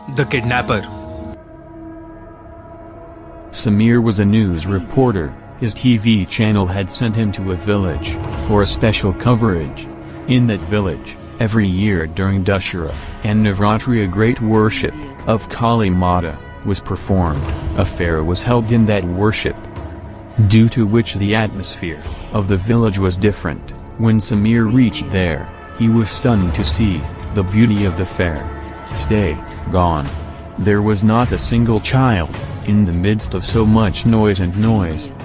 The Kidnapper. Samir was a news reporter. His TV channel had sent him to a village for a special coverage. In that village, every year during Dussehra and Navratri a great worship of Kali Mata was performed. A fair was held in that worship, due to which the atmosphere of the village was different. When Samir reached there, he was stunned to see the beauty of the fair. Stay, gone. There was not a single child, in the midst of so much noise.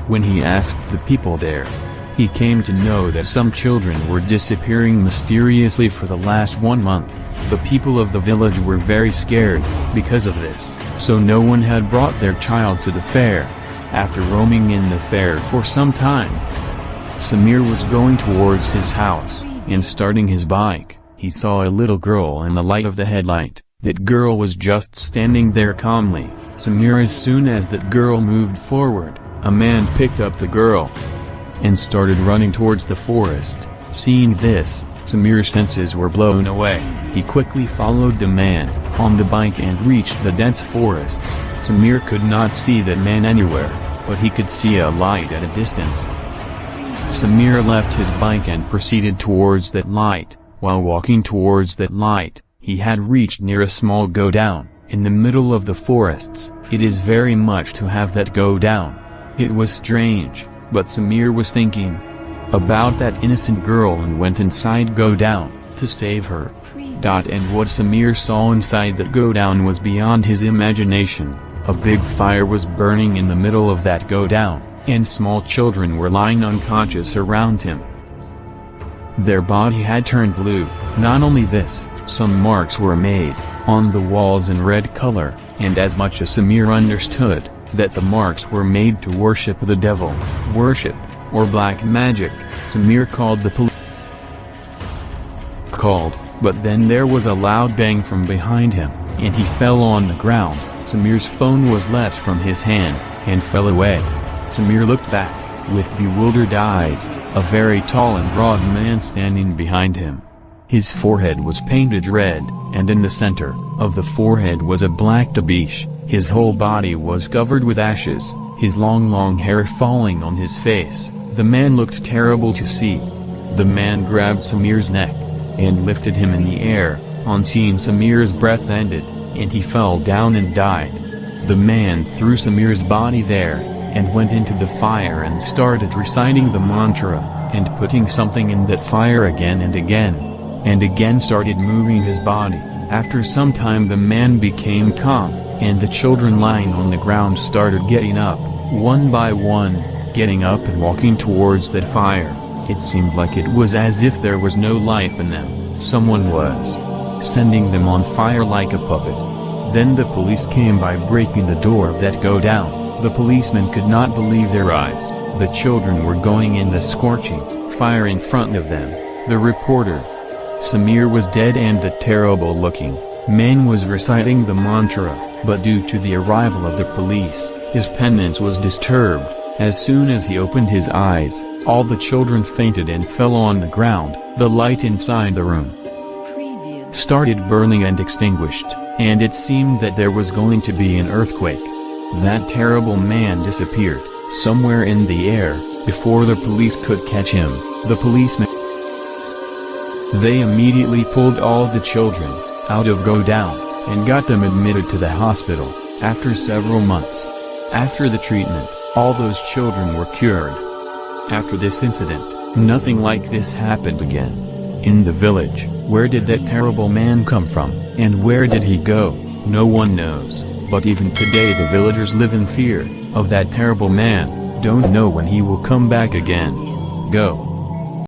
When he asked the people there, he came to know that some children were disappearing mysteriously for the last 1 month. The people of the village were very scared because of this, so no one had brought their child to the fair. After roaming in the fair for some time, Samir was going towards his house, and starting his bike, he saw a little girl in the light of the headlight. That girl was just standing there calmly. Samir, as soon as that girl moved forward, a man picked up the girl and started running towards the forest. Seeing this, Samir's senses were blown away. He quickly followed the man on the bike and reached the dense forests. Samir could not see that man anywhere, but he could see a light at a distance. Samir left his bike and proceeded towards that light. While walking towards that light, he had reached near a small go-down, in the middle of the forests. It is very much to have that go-down. It was strange, but Samir was thinking about that innocent girl and went inside go-down, to save her. And what Samir saw inside that go-down was beyond his imagination. A big fire was burning in the middle of that go-down, and small children were lying unconscious around him. Their body had turned blue. Not only this, some marks were made on the walls in red color, and as much as Samir understood that the marks were made to worship the devil, worship, or black magic, Samir called the police. But then there was a loud bang from behind him, and he fell on the ground. Samir's phone was left from his hand, and fell away. Samir looked back, with bewildered eyes, a very tall and broad man standing behind him. His forehead was painted red, and in the center of the forehead was a black tabish. His whole body was covered with ashes, his long hair falling on his face. The man looked terrible to see. The man grabbed Samir's neck, and lifted him in the air. On seeing Samir's breath ended, and he fell down and died. The man threw Samir's body there, and went into the fire and started reciting the mantra, and putting something in that fire again and again started moving his body. After some time the man became calm, and the children lying on the ground started getting up, one by one, getting up and walking towards that fire. It seemed like it was as if there was no life in them. Someone was sending them on fire like a puppet. Then the police came by breaking the door of that go-down. The policemen could not believe their eyes. The children were going in the scorching fire in front of them. The reporter, Samir, was dead, and the terrible-looking man was reciting the mantra, but due to the arrival of the police, his penance was disturbed. As soon as he opened his eyes, all the children fainted and fell on the ground. The light inside the room started burning and extinguished, and it seemed that there was going to be an earthquake. That terrible man disappeared somewhere in the air before the police could catch him. The policemen, they immediately pulled all the children out of go-down and got them admitted to the hospital. After several months after the treatment, all those children were cured. After this incident, nothing like this happened again. In the village, where did that terrible man come from, and where did he go? No one knows. But even today the villagers live in fear of that terrible man, don't know when he will come back again. Go.